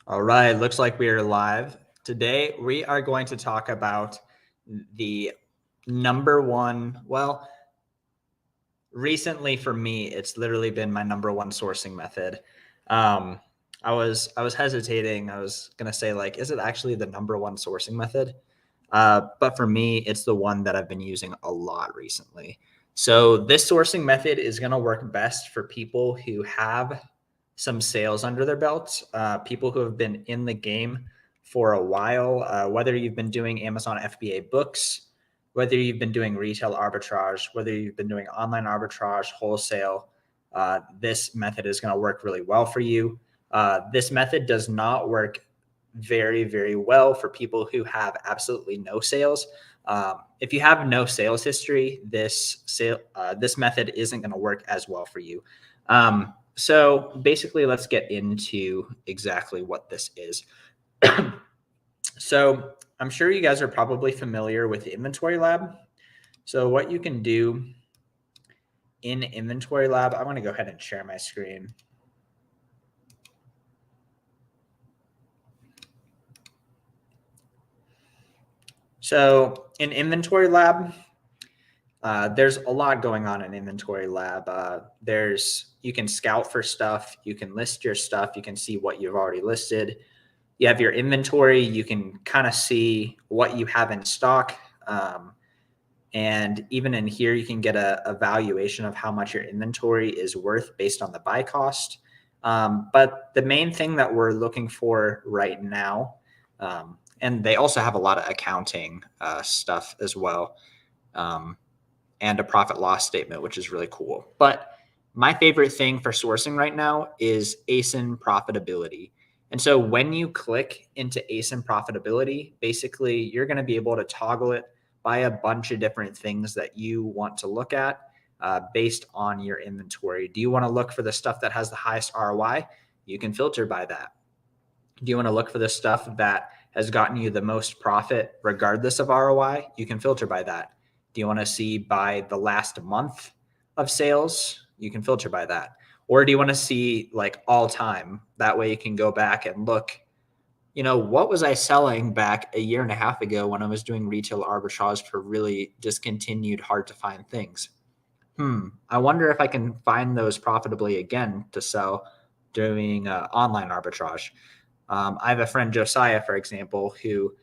All right, looks like we are live. Today, we are going to talk about the number one, well, recently for me, it's literally been my number one sourcing method. Um, I was hesitating. I was gonna say, like, is it actually the number one sourcing method? But for me, it's the one that I've been using a lot recently. So this sourcing method is gonna work best for people who have some sales under their belts, people who have been in the game for a while, whether you've been doing Amazon FBA books, whether you've been doing retail arbitrage, whether you've been doing online arbitrage, wholesale, this method is going to work really well for you. This method does not work very, very well for people who have absolutely no sales. If you have no sales history, this method isn't going to work as well for you. So basically, let's get into exactly what this is. So I'm sure you guys are probably familiar with Inventory Lab. So what you can do in Inventory Lab, I want to go ahead and share my screen. So in Inventory Lab, there's a lot going on in Inventory Lab. You can scout for stuff, you can list your stuff, you can see what you've already listed. You have your inventory, you can kind of see what you have in stock. And even in here, you can get a valuation of how much your inventory is worth based on the buy cost. But the main thing that we're looking for right now, and they also have a lot of accounting stuff as well, and a profit loss statement, which is really cool. But my favorite thing for sourcing right now is ASIN profitability. And so when you click into ASIN profitability, basically you're going to be able to toggle it by a bunch of different things that you want to look at based on your inventory. Do you want to look for the stuff that has the highest ROI? You can filter by that. Do you want to look for the stuff that has gotten you the most profit regardless of ROI? You can filter by that. Do you want to see by the last month of sales? You can filter by that. Or do you want to see like all time? That way you can go back and look, what was I selling back a year and a half ago when I was doing retail arbitrage for really discontinued, hard to find things? I wonder if I can find those profitably again to sell doing online arbitrage. I have a friend, Josiah, for example, who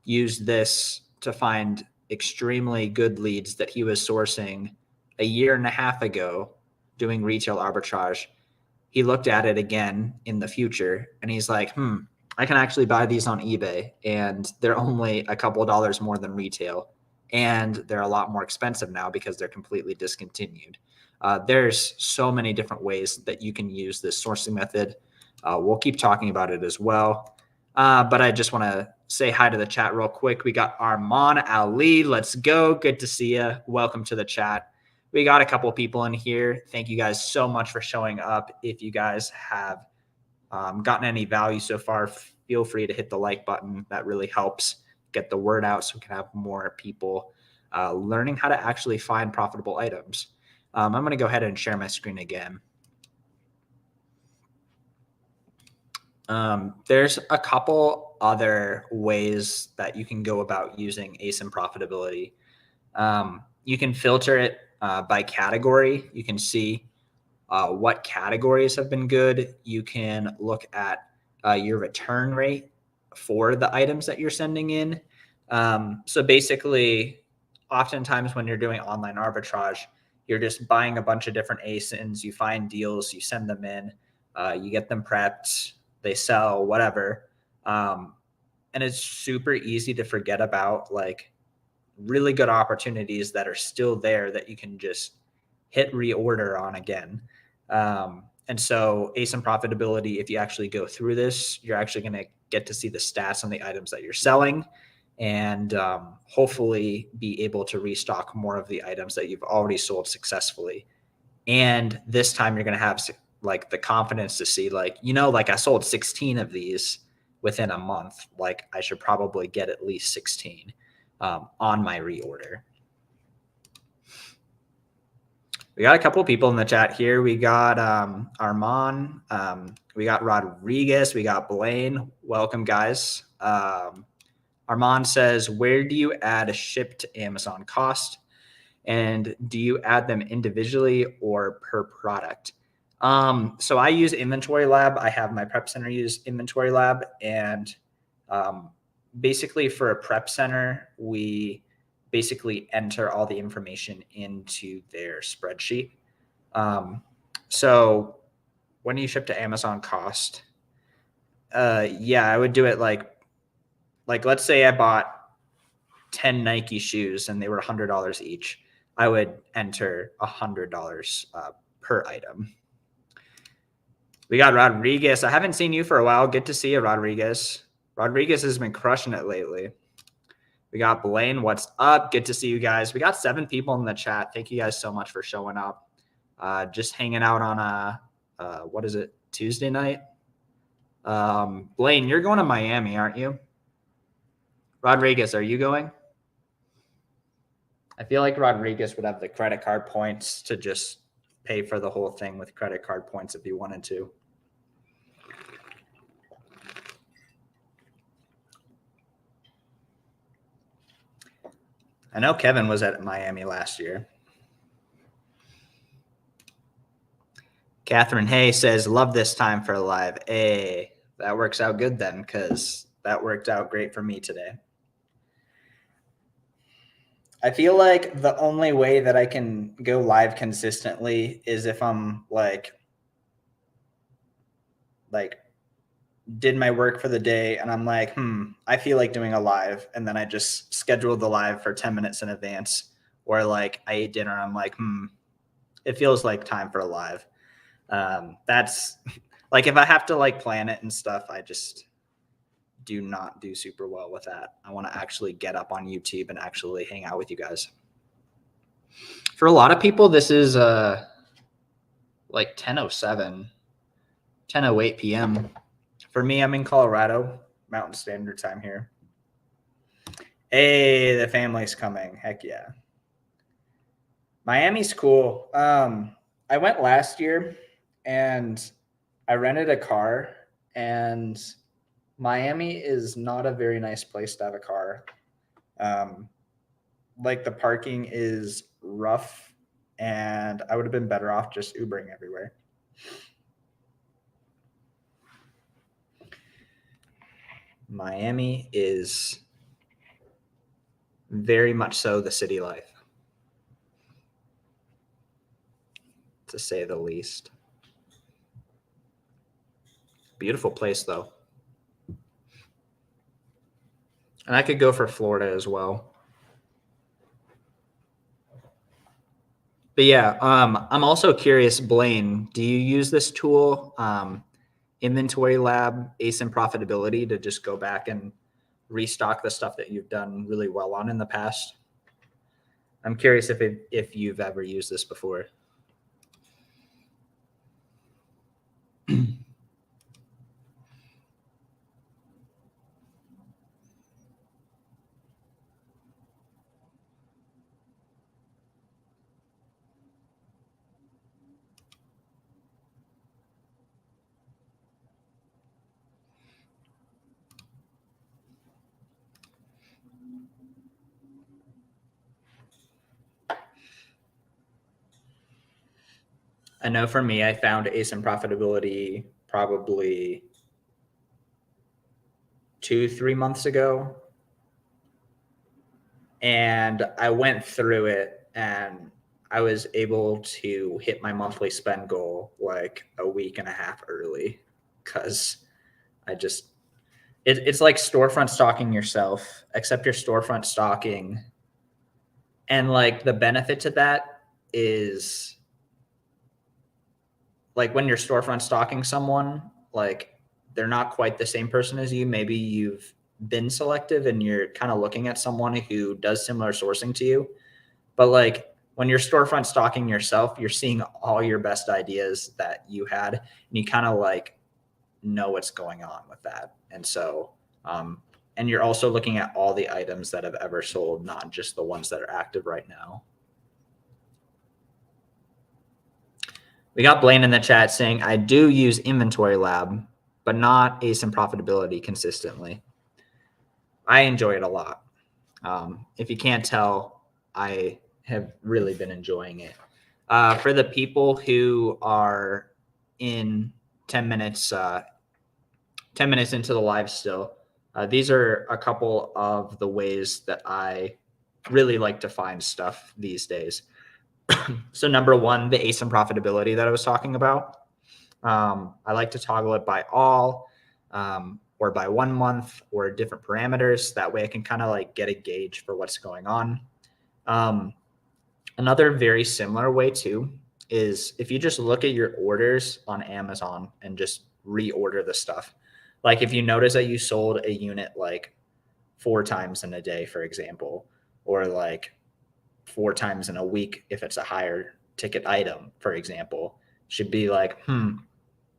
used this to find extremely good leads that he was sourcing a year and a half ago doing retail arbitrage. He looked at it again in the future and he's like, I can actually buy these on eBay and they're only a couple of dollars more than retail. And they're a lot more expensive now because they're completely discontinued. There's so many different ways that you can use this sourcing method. We'll keep talking about it as well. But I just want to say hi to the chat real quick. We got Arman Ali. Let's go. Good to see you. Welcome to the chat. We got a couple of people in here. Thank you guys so much for showing up. If you guys have gotten any value so far, feel free to hit the like button. That really helps get the word out so we can have more people learning how to actually find profitable items. I'm going to go ahead and share my screen again. There's a couple other ways that you can go about using ASIN profitability. You can filter it by category. You can see what categories have been good. You can look at your return rate for the items that you're sending in. So basically, oftentimes when you're doing online arbitrage, you're just buying a bunch of different ASINs. You find deals, you send them in, you get them prepped, they sell, whatever. And it's super easy to forget about like really good opportunities that are still there that you can just hit reorder on again. And so ASIN profitability, if you actually go through this, you're actually going to get to see the stats on the items that you're selling and hopefully be able to restock more of the items that you've already sold successfully. And this time you're going to have like the confidence to see like, like I sold 16 of these within a month. Like I should probably get at least 16 on my reorder. We got a couple people in the chat here. We got Armand. We got Rodriguez. We got Blaine. Welcome, guys. Armand says, where do you add a ship to Amazon cost? And do you add them individually or per product? So I use Inventory Lab. I have my prep center use Inventory Lab. And basically for a prep center, we basically enter all the information into their spreadsheet. So when you ship to Amazon cost, yeah, I would do it like let's say I bought 10 Nike shoes and they were $100 each. I would enter $100 per item. We got Rodriguez. I haven't seen you for a while. Good to see you, Rodriguez. Rodriguez has been crushing it lately. We got Blaine. What's up? Good to see you guys. We got 7 people in the chat. Thank you guys so much for showing up. Just hanging out on a, what is it, Tuesday night? Blaine, you're going to Miami, aren't you? Rodriguez, are you going? I feel like Rodriguez would have the credit card points to just pay for the whole thing with credit card points if he wanted to. I know Kevin was at Miami last year. Catherine Hay says, love this time for live. Hey, that works out good then, because that worked out great for me today. I feel like the only way that I can go live consistently is if I'm like did my work for the day and I'm like, I feel like doing a live. And then I just scheduled the live for 10 minutes in advance. Or like I ate dinner. I'm like, it feels like time for a live. That's like, if I have to like plan it and stuff, I just do not do super well with that. I want to actually get up on YouTube and actually hang out with you guys. For a lot of people, this is like 10:07, 10:08 p.m. For me, I'm in Colorado, Mountain Standard Time here. Hey, the family's coming. Heck yeah. Miami's cool. I went last year and I rented a car, and Miami is not a very nice place to have a car. Like the parking is rough, and I would have been better off just Ubering everywhere. Miami is very much so the city life, to say the least. Beautiful place, though. And I could go for Florida as well. But yeah, I'm also curious, Blaine, do you use this tool, Inventory Lab, ASIN Profitability, to just go back and restock the stuff that you've done really well on in the past? I'm curious if you've ever used this before. I know for me, I found ASIN Profitability probably 2-3 months ago. And I went through it and I was able to hit my monthly spend goal like a week and a half early, because it's like storefront stocking yourself, except you're storefront stocking. And like the benefit to that is like when you're storefront stocking someone, like they're not quite the same person as you. Maybe you've been selective and you're kind of looking at someone who does similar sourcing to you. But like when you're storefront stocking yourself, you're seeing all your best ideas that you had, and you kind of like know what's going on with that. And so, and you're also looking at all the items that have ever sold, not just the ones that are active right now. We got Blaine in the chat saying, I do use Inventory Lab, but not ASIN profitability consistently. I enjoy it a lot. If you can't tell, I have really been enjoying it. For the people who are in 10 minutes, 10 minutes into the live still, these are a couple of the ways that I really like to find stuff these days. So number one, the ASIN profitability that I was talking about. I like to toggle it by all, or by 1 month, or different parameters. That way I can kind of like get a gauge for what's going on. Another very similar way too is if you just look at your orders on Amazon and just reorder the stuff. Like if you notice that you sold a unit like 4 times in a day, for example, or like 4 times in a week, if it's a higher ticket item, for example, should be like,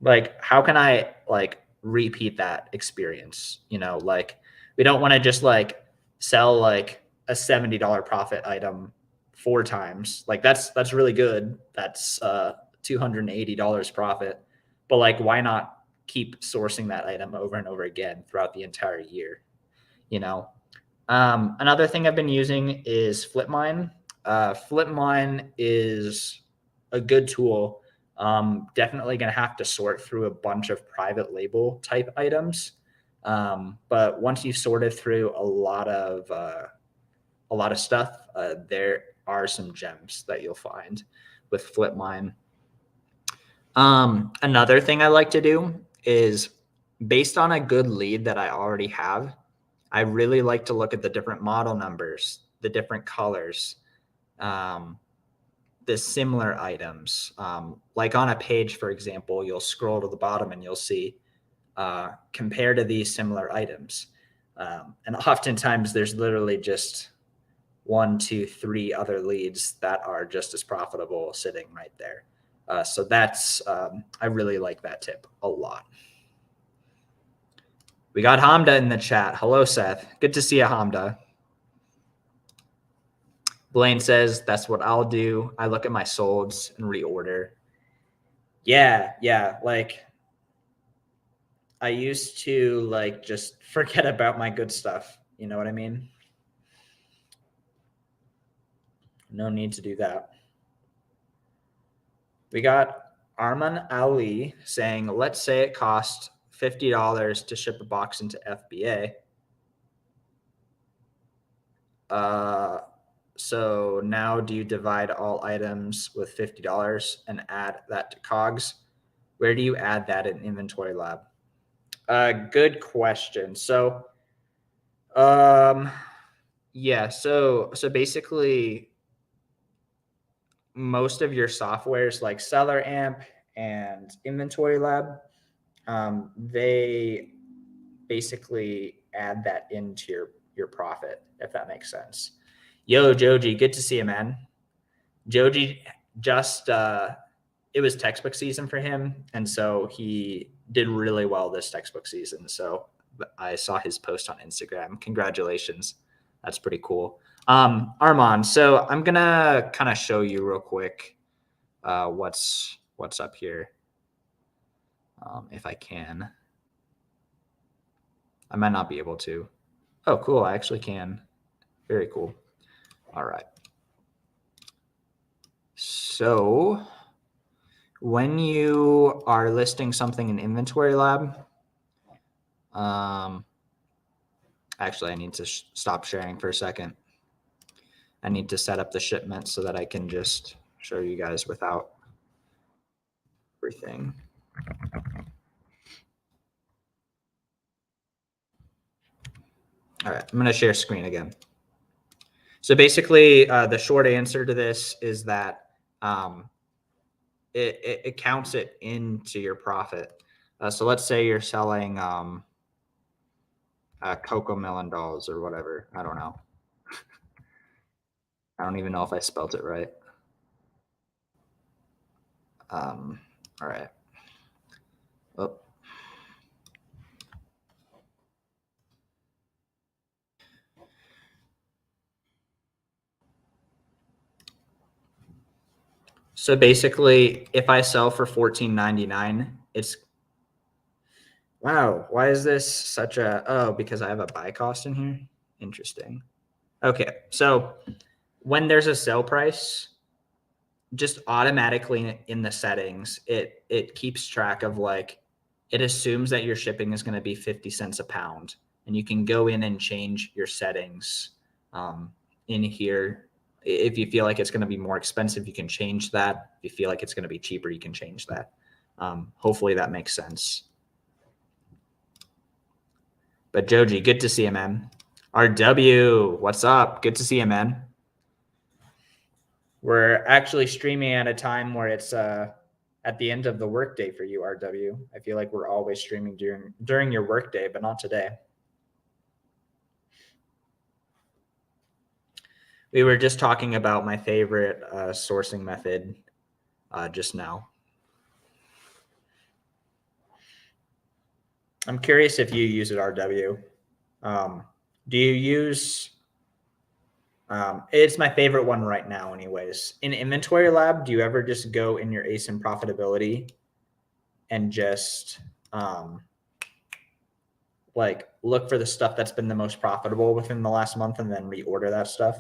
like how can I like repeat that experience? You know, like we don't want to just like sell like a $70 profit item 4 times. Like that's really good. That's $280 profit. But like why not keep sourcing that item over and over again throughout the entire year? You know, another thing I've been using is Flipmine. Flipmine is a good tool. Definitely going to have to sort through a bunch of private label type items. But once you've sorted through a lot of stuff, there are some gems that you'll find with Flipmine. Another thing I like to do is based on a good lead that I already have, I really like to look at the different model numbers, the different colors, the similar items. Like on a page, for example, you'll scroll to the bottom and you'll see compare to these similar items. And oftentimes there's literally just 1, 2, 3 other leads that are just as profitable sitting right there. So that's, I really like that tip a lot. We got Hamda in the chat. Hello, Seth. Good to see you, Hamda. Blaine says, that's what I'll do. I look at my solds and reorder. Yeah. Like I used to like just forget about my good stuff. You know what I mean? No need to do that. We got Arman Ali saying, let's say it cost $50 to ship a box into FBA. So now do you divide all items with $50 and add that to COGS? Where do you add that in Inventory Lab? Good question. So, yeah, so basically most of your softwares like Seller Amp and Inventory Lab, they basically add that into your profit, if that makes sense. Yo, Joji, good to see you, man. Joji just, it was textbook season for him. And so he did really well this textbook season. So I saw his post on Instagram. Congratulations. That's pretty cool. Armand, so I'm going to kind of show you real quick what's up here. If I can. I might not be able to. Oh, cool. I actually can. Very cool. All right. So when you are listing something in Inventory Lab, actually, I need to stop sharing for a second. I need to set up the shipment so that I can just show you guys without everything. All right, I'm going to share screen again. So basically, the short answer to this is that it counts it into your profit. So let's say you're selling Cocoa Melon dolls or whatever. I don't know. I don't even know if I spelt it right. All right. Oh. So basically, if I sell for $14.99, it's wow. Why is this such a because I have a buy cost in here? Interesting. Okay, so when there's a sale price, just automatically in the settings, it keeps track of like it assumes that your shipping is going to be 50 cents a pound, and you can go in and change your settings in here. If you feel like it's going to be more expensive, you can change that. If you feel like it's going to be cheaper, you can change that. Hopefully that makes sense. But Joji, good to see you, man. RW, what's up? Good to see you, man. We're actually streaming at a time where it's at the end of the workday for you, RW. I feel like we're always streaming during your workday, but not today. We were just talking about my favorite sourcing method just now. I'm curious if you use it, RW. Do you use? It's my favorite one right now, anyways. In Inventory Lab, do you ever just go in your ASIN profitability and just like look for the stuff that's been the most profitable within the last month and then reorder that stuff?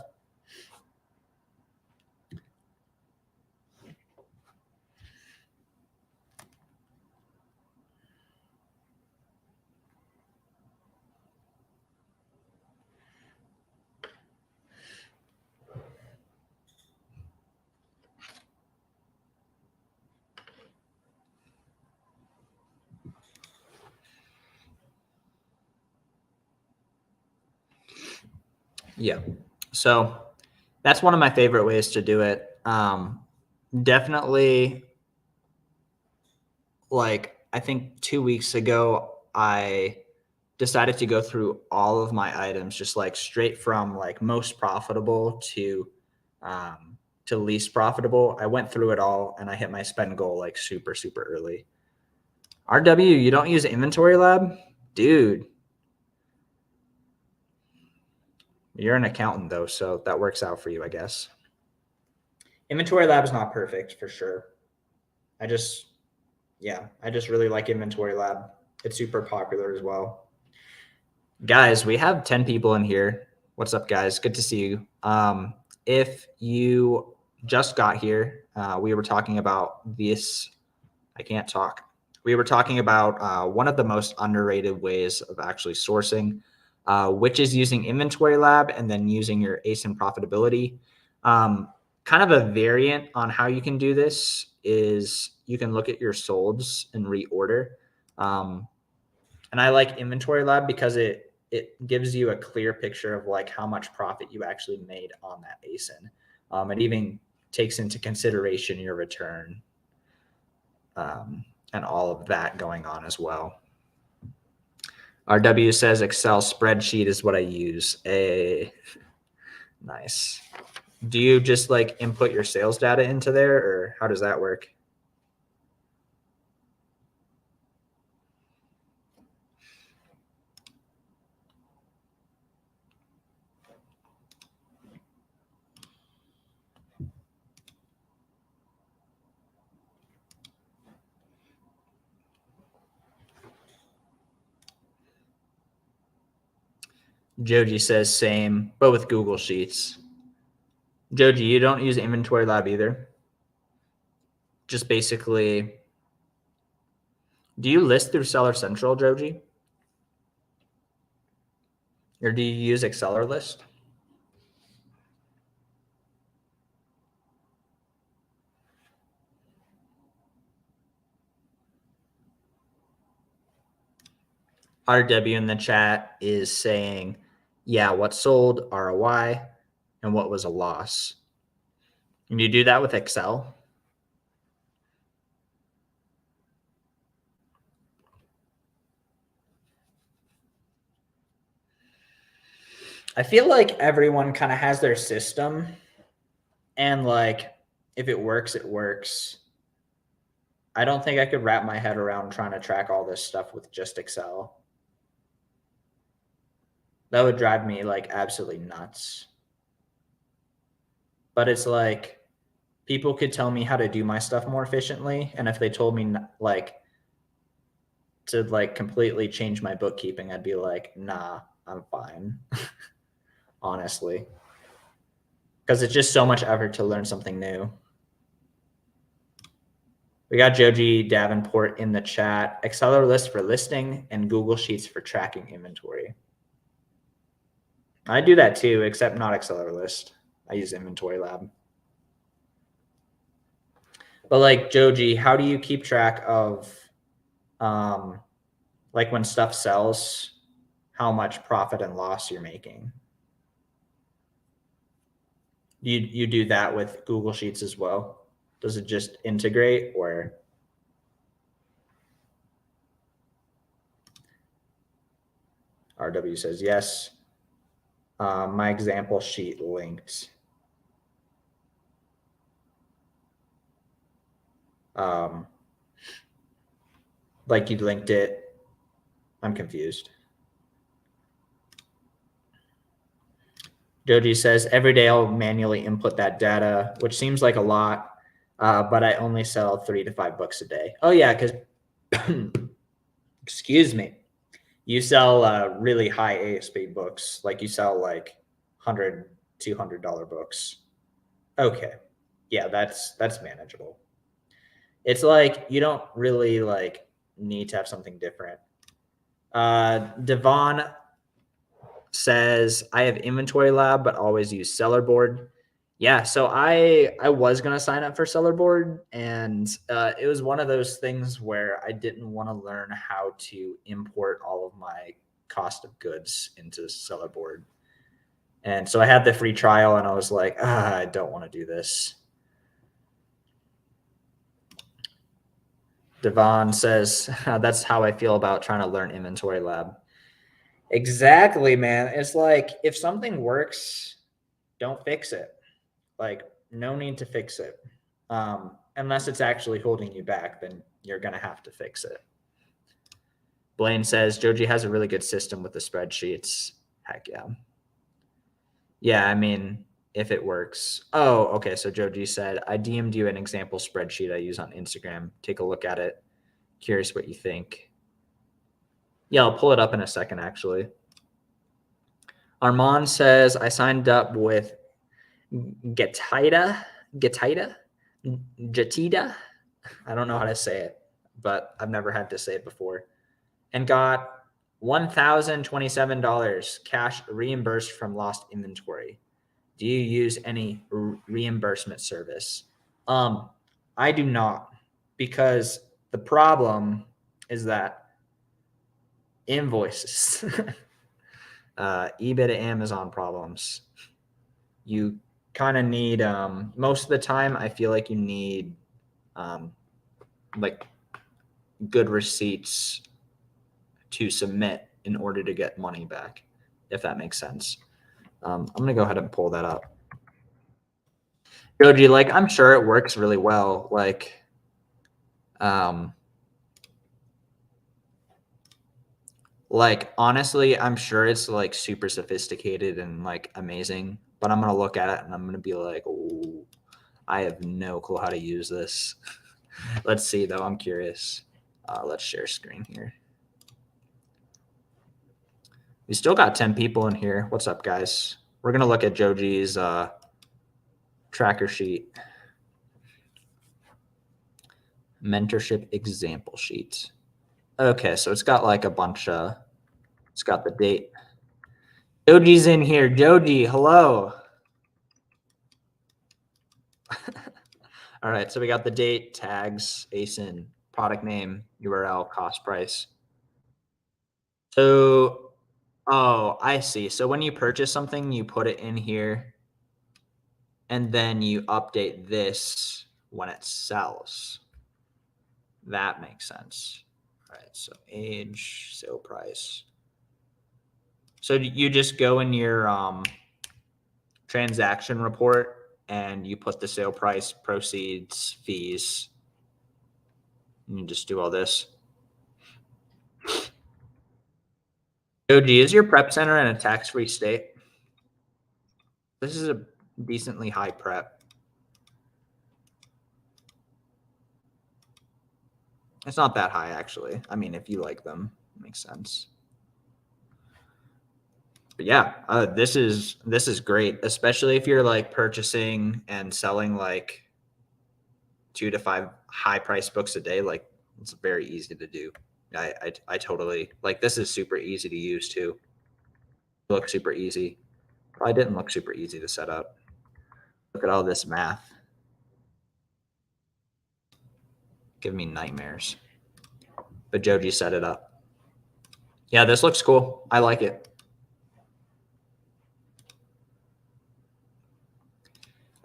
Yeah. So that's one of my favorite ways to do it. Definitely, like, I think 2 weeks ago, I decided to go through all of my items, just like straight from like most profitable to least profitable. I went through it all and I hit my spend goal like super, super early. RW, you don't use Inventory Lab? Dude, you're an accountant though, so that works out for you, I guess. Inventory Lab is not perfect for sure. I just really like Inventory Lab. It's super popular as well. Guys, we have 10 people in here. What's up, guys? Good to see you. If you just got here, we were talking about this. I can't talk. We were talking about one of the most underrated ways of actually sourcing, which is using Inventory Lab and then using your ASIN profitability. Kind of a variant on how you can do this is you can look at your solds and reorder. And I like Inventory Lab because it gives you a clear picture of like how much profit you actually made on that ASIN. It even takes into consideration your return and all of that going on as well. RW says Excel spreadsheet is what I use. Nice. Do you just like input your sales data into there, or how does that work? Joji says same, but with Google Sheets. Joji, you don't use Inventory Lab either? Just basically, do you list through Seller Central, Joji? Or do you use Exceller List? RW in the chat is saying, yeah, what sold, ROI, and what was a loss. Can you do that with Excel? I feel like everyone kind of has their system, and like if it works, it works. I don't think I could wrap my head around trying to track all this stuff with just Excel. That would drive me like absolutely nuts. But it's like people could tell me how to do my stuff more efficiently. And if they told me like to like completely change my bookkeeping, I'd be like, nah, I'm fine. Honestly. Because it's just so much effort to learn something new. We got Joji Davenport in the chat. Accelerlist for listing and Google Sheets for tracking inventory. I do that too, except not Accelerlist. I use Inventory Lab. But like Joji, how do you keep track of like when stuff sells, how much profit and loss you're making? You do that with Google Sheets as well? Does it just integrate or? RW says yes. My example sheet linked. Like you linked it. I'm confused. Joji says every day I'll manually input that data, which seems like a lot, but I only sell 3 to 5 books a day. Oh yeah, because excuse me, you sell really high ASP books, like you sell like $100, $200 books. Okay, yeah, that's manageable. It's like you don't really like need to have something different. Devon says I have Inventory Lab, but always use Seller Board. Yeah, so I was gonna sign up for Seller Board, and it was one of those things where I didn't want to learn how to import all of my cost of goods into Seller Board, and so I had the free trial, and I was like, I don't want to do this. Devon says that's how I feel about trying to learn Inventory Lab. Exactly, man. It's like if something works, don't fix it. Like no need to fix it. Unless it's actually holding you back, then you're going to have to fix it. Blaine says Joji has a really good system with the spreadsheets. Heck yeah. Yeah, I mean, if it works. Oh, okay. So Joji said, I DM'd you an example spreadsheet I use on Instagram. Take a look at it. Curious what you think. Yeah, I'll pull it up in a second, actually. Armand says, I signed up with Getida. I don't know how to say it, but I've never had to say it before. And got $1,027 cash reimbursed from lost inventory. Do you use any reimbursement service? I do not, because the problem is that invoices, eBay to Amazon problems. You kind of need, most of the time, I feel like you need like good receipts to submit in order to get money back, if that makes sense. I'm going to go ahead and pull that up. Joji, like, I'm sure it works really well. Like, honestly, I'm sure it's like super sophisticated and like amazing, but I'm going to look at it and I'm going to be like, oh, I have no clue how to use this. Let's see though. I'm curious. Let's share screen here. We still got 10 people in here. What's up, guys? We're going to look at Joji's tracker sheet. Mentorship example sheet. Okay, so it's got like a bunch of, it's got the date. Joji's in here. Joji, hello. All right, so we got the date, tags, ASIN, product name, URL, cost price. So, oh, I see. So when you purchase something, you put it in here, and then you update this when it sells. That makes sense. All right, so age, sale price. So you just go in your transaction report and you put the sale price, proceeds, fees. And you just do all this. Joji, is your prep center in a tax-free state? This is a decently high prep. It's not that high, actually. I mean, if you like them, it makes sense. But yeah, this is great, especially if you're like purchasing and selling like 2 to 5 high price books a day. Like it's very easy to do. I totally like this is super easy to use too. Looks super easy. Probably didn't look super easy to set up. Look at all this math. Give me nightmares. But Joji set it up. Yeah, this looks cool. I like it.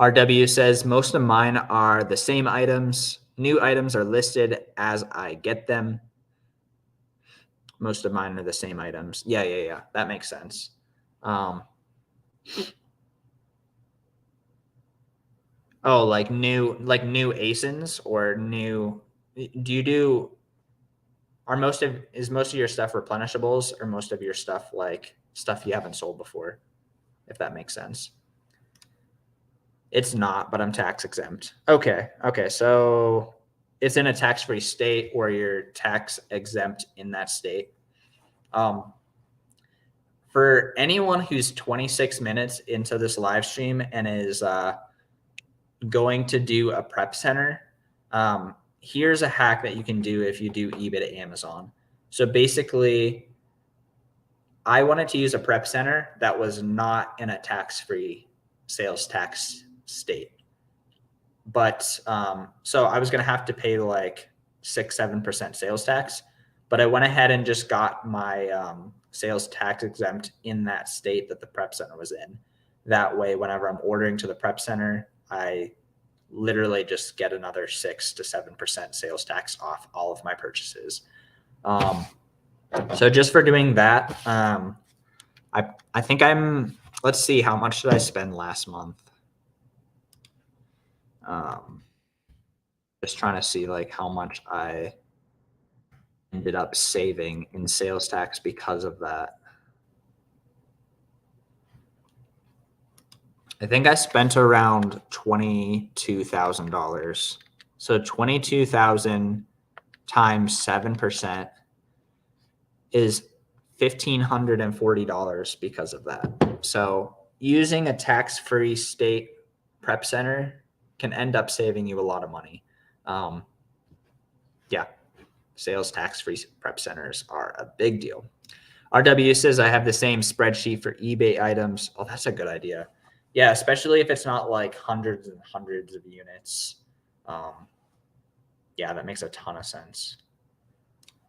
RW says most of mine are the same items. New items are listed as I get them. Most of mine are the same items. Yeah. That makes sense. Oh, like new ASINs or new. Is most of your stuff replenishables or most of your stuff like stuff you haven't sold before? If that makes sense. It's not, but I'm tax exempt. Okay. So it's in a tax-free state or you're tax exempt in that state. For anyone who's 26 minutes into this live stream and is going to do a prep center, here's a hack that you can do if you do eBay to Amazon. So basically, I wanted to use a prep center that was not in a tax-free sales tax state. But so I was going to have to pay like 6-7% sales tax, but I went ahead and just got my sales tax exempt in that state that the prep center was in. That way, whenever I'm ordering to the prep center, I literally just get another 6 to 7% sales tax off all of my purchases. So just for doing that, I think let's see, how much did I spend last month? Just trying to see like how much I ended up saving in sales tax because of that. I think I spent around $22,000. So 22,000 times 7% is $1,540 because of that. So using a tax-free state prep center can end up saving you a lot of money. Yeah, sales tax-free prep centers are a big deal. RW says I have the same spreadsheet for eBay items. Oh, that's a good idea. Yeah, especially if it's not like hundreds and hundreds of units. Yeah, that makes a ton of sense.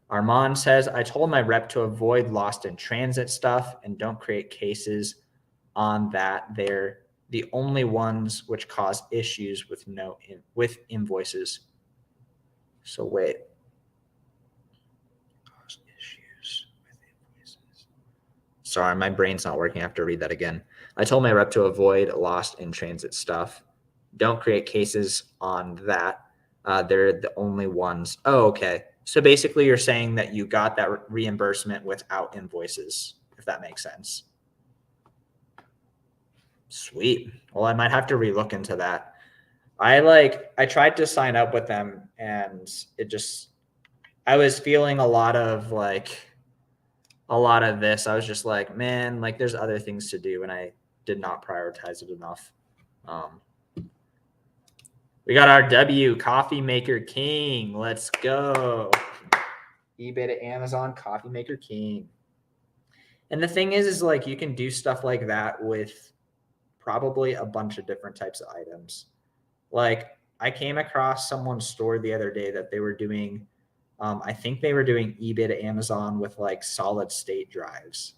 Armand says, I told my rep to avoid lost in transit stuff and don't create cases on that. They're the only ones which cause issues with with invoices. So wait. Cause issues with invoices. Sorry, my brain's not working. I have to read that again. I told my rep to avoid lost in transit stuff. Don't create cases on that. They're the only ones. Oh, okay. So basically you're saying that you got that reimbursement without invoices, if that makes sense. Sweet. Well, I might have to relook into that. I tried to sign up with them and I was feeling a lot of this. I was just like, man, like there's other things to do and I did not prioritize it enough. We got our W, Coffee Maker King. Let's go. eBay to Amazon, Coffee Maker King. And the thing is like you can do stuff like that with probably a bunch of different types of items. Like I came across someone's store the other day that they were doing, I think they were doing eBay to Amazon with like solid state drives.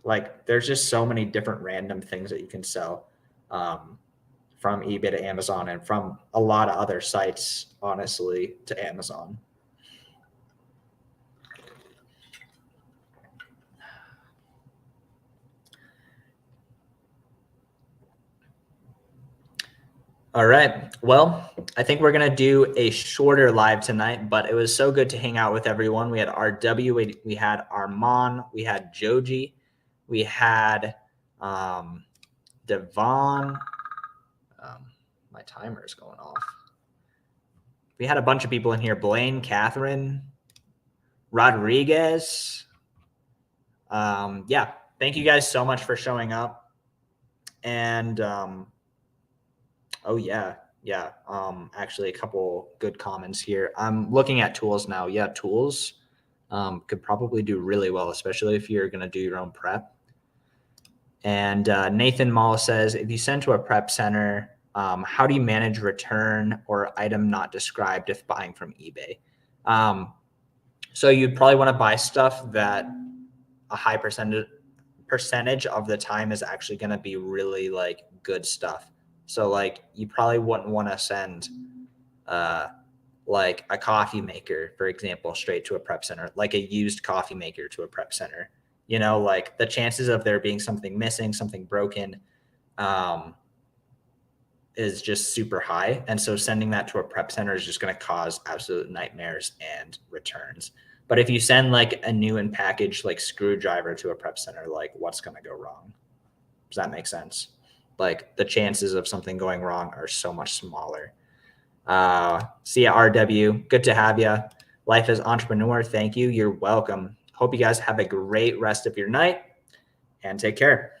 Like there's just so many different random things that you can sell. From eBay to Amazon and from a lot of other sites, honestly, to Amazon. All right. Well, I think we're going to do a shorter live tonight, but it was so good to hang out with everyone. We had RW, we had Armand, we had Joji, we had Devon. My timer is going off. We had a bunch of people in here. Blaine, Catherine, Rodriguez. Yeah, thank you guys so much for showing up. And oh yeah, yeah. Actually, a couple good comments here. I'm looking at tools now. Yeah, tools could probably do really well, especially if you're going to do your own prep. And Nathan Mall says, if you send to a prep center, how do you manage return or item not described if buying from eBay? So you'd probably want to buy stuff that a high percentage of the time is actually going to be really like good stuff. So like you probably wouldn't want to send like a coffee maker, for example, straight to a prep center, like a used coffee maker to a prep center. You know, like the chances of there being something missing, something broken, is just super high. And so sending that to a prep center is just going to cause absolute nightmares and returns. But if you send like a new and packaged like screwdriver to a prep center, like what's going to go wrong? Does that make sense? Like the chances of something going wrong are so much smaller. See ya, RW. Good to have you. Life as entrepreneur. Thank you. You're welcome. Hope you guys have a great rest of your night and take care.